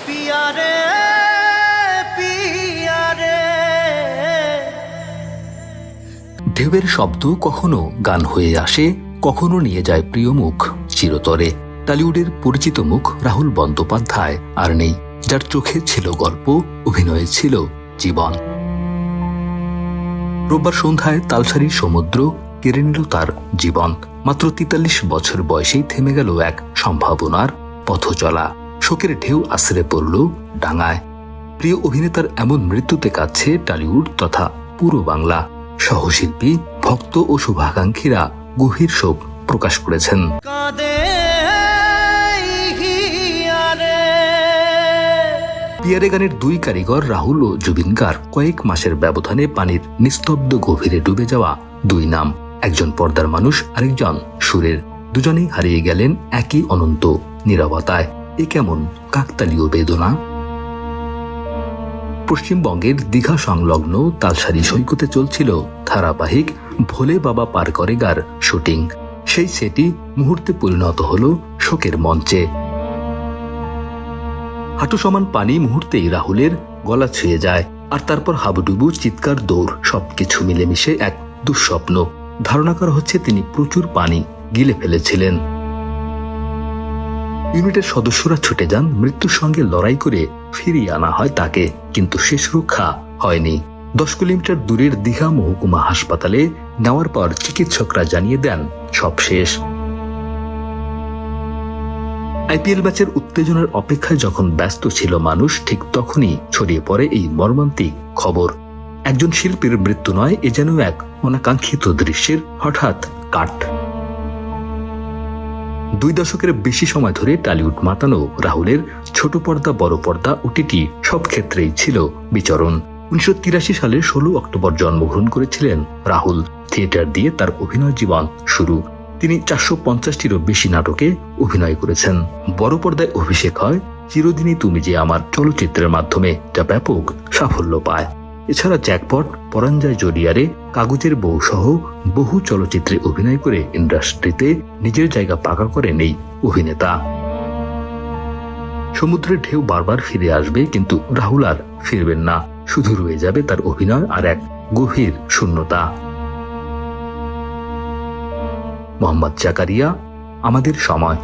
পিয়ারে পিয়ারে। ঢেউয়ের শব্দ কখনো গান হয়ে আসে, কখনো নিয়ে যায় প্রিয় মুখ চিরতরে। টলিউডের পরিচিত মুখ রাহুল বন্দ্যোপাধ্যায় আর নেই, যার চোখে ছিল গল্প, অভিনয়ে ছিল জীবন। রোববার সন্ধ্যায় তালসারির সমুদ্র কেড়ে নিল তার জীবন। মাত্র ৪৩ বছর বয়সেই থেমে গেল এক সম্ভাবনার পথ চলা। শোকের ঢেউ আছড়ে পড়ল ডাঙায়। প্রিয় অভিনেতার এমন মৃত্যুতে কাঁদছে টলিউড তথা পুরো বাংলা। সহশিল্পী, ভক্ত ও শুভাকাঙ্ক্ষীরা গভীর শোক প্রকাশ করেছেন। পিয়ারে গানের দুই কারিগর রাহুল ও জুবিন গার্গ কয়েক মাসের ব্যবধানে পানির নিস্তব্ধ গভীরে ডুবে যাওয়া দুই নাম। একজন পর্দার মানুষ, আরেকজন সুরের। দুজনেই হারিয়ে গেলেন একই অনন্ত নীরবতায়। এ কেমন কাকতালীয় বেদনা। পশ্চিমবঙ্গের দীঘা সংলগ্ন তালসারি সৈকতে চলছিল ধারাবাহিক ভোলে বাবা পার করে গার শুটিং। সেই সেটি মুহূর্তে পরিণত হল শোকের মঞ্চে। হাঁটু সমান পানি মুহূর্তেই রাহুলের গলা ছুঁয়ে যায়, আর তারপর হাবুডুবু, চিৎকার, দৌড়, সবকিছু মিলেমিশে এক দুঃস্বপ্ন। ধারণা করা হচ্ছে তিনি প্রচুর পানি গিলে ফেলেছিলেন। ইউনিটের সদস্যরা ছুটে যান, মৃত্যুর সঙ্গে লড়াই করে ফিরিয়ে আনা হয় তাকে, কিন্তু শেষ রক্ষা হয়নি। 10 কিলোমিটার দূরের দীঘা মহকুমা হাসপাতালে নেওয়ার পর চিকিৎসকরা জানিয়ে দেন সব শেষ। আইপিএল ম্যাচের উত্তেজনার অপেক্ষায় যখন ব্যস্ত ছিল মানুষ, ঠিক তখনই ছড়িয়ে পড়ে এই মর্মান্তিক খবর। একজন শিল্পীর মৃত্যু নয়, এ যেন এক অনাকাঙ্ক্ষিত দৃশ্যের হঠাৎ কাট। 2 দশকের বেশি সময় ধরে টলিউড মাতানো রাহুলের ছোট পর্দা, বড় পর্দা, ওটিটি সব ক্ষেত্রেই ছিল বিচরণ। 1983 সালে 16 অক্টোবর জন্মগ্রহণ করেছিলেন রাহুল। থিয়েটার দিয়ে তার অভিনয় জীবন শুরু। তিনি 450টিরও বেশি নাটকে অভিনয় করেছেন। বড় পর্দায় অভিষেক হয় চিরদিনই তুমি যে আমার চলচ্চিত্রের মাধ্যমে, যা ব্যাপক সাফল্য পায়। এছাড়া জ্যাকপট, পরাণ যায় জড়িয়ারে, কাগজের বউ সহ বহু চলচ্চিত্রে অভিনয় করে ইন্ডাস্ট্রিতে নিজের জায়গা পাকা করেন এই অভিনেতা। সমুদ্রের ঢেউ বারবার ফিরে আসবে, কিন্তু রাহুল আর ফিরবেন না। শুধু রয়ে যাবে তার অভিনয় আর এক গভীর শূন্যতা। মোহাম্মদ জাকারিয়া, আমাদের সময়।